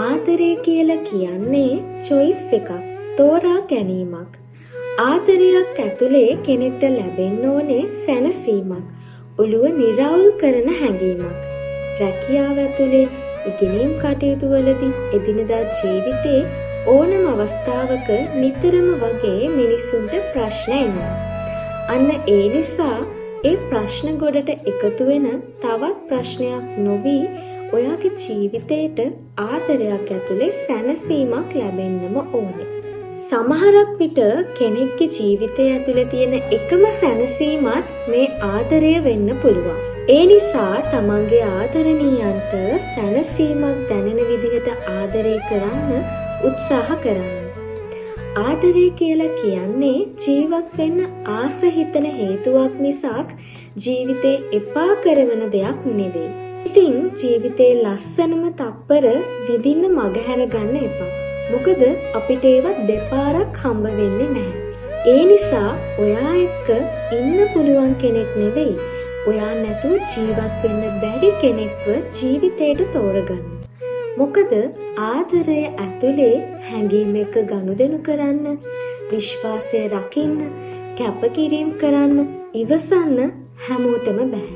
ආදරය කියලා කියන්නේ choice එකක්, තෝරා ගැනීමක්. ආදරයක් ඇතුලේ කෙනෙක්ට ලැබෙන්න ඕනේ සැනසීමක්, ඔළුව නිරවුල් කරන හැඟීමක්. රැකියාව ඇතුලේ ඉගෙනීම් කටයුතු වලදී එදිනදා ජීවිතේ ඕනම අවස්ථාවක නිතරම වගේ මිනිසුන්ට ප්‍රශ්න එනවා. අන්න ඒ නිසා ඒ ප්‍රශ්න ගොඩට එකතු වෙන තවත් ප්‍රශ්නයක් නොවි ඔයාගේ ජීවිතේට ආදරයක් ඇතුලේ සැනසීමක් ලැබෙන්නම ඕනේ. සමහරක් විට කෙනෙක්ගේ ජීවිතය ඇතුලේ තියෙන එකම සැනසීමත් මේ ආදරය වෙන්න පුළුවන්. ඒ නිසා තමන්ගේ ආදරණීයන්ට සැනසීමක් දැනෙන විදිහට ආදරය කරන්න උත්සාහ කරන්න. ආදරය කියලා කියන්නේ ජීවත් වෙන්න ආස හිතන හේතුවක් මිසක් ජීවිතේ එපා කරන දෙයක් නෙවෙයි. ඉතින් ජීවිතේ ලස්සනම තප්පර විඳින්න මගහැර ගන්න එපා. මොකද අපිට ඒවා දෙපාරක් හම්බ වෙන්නේ නැහැ. ඒ නිසා ඔයා එක්ක ඉන්න පුළුවන් කෙනෙක් නෙවෙයි, ඔයා නැතුව ජීවත් වෙන්න බැරි කෙනෙක්ව ජීවිතේට තෝරගන්න. මොකද ආදරය ඇතුලේ හැඟීම් එක්ක ගනුදෙනු කරන්න, විශ්වාසය රකින්න, කැපකිරීම කරන්න, ඉවසන්න හැමෝටම බෑ.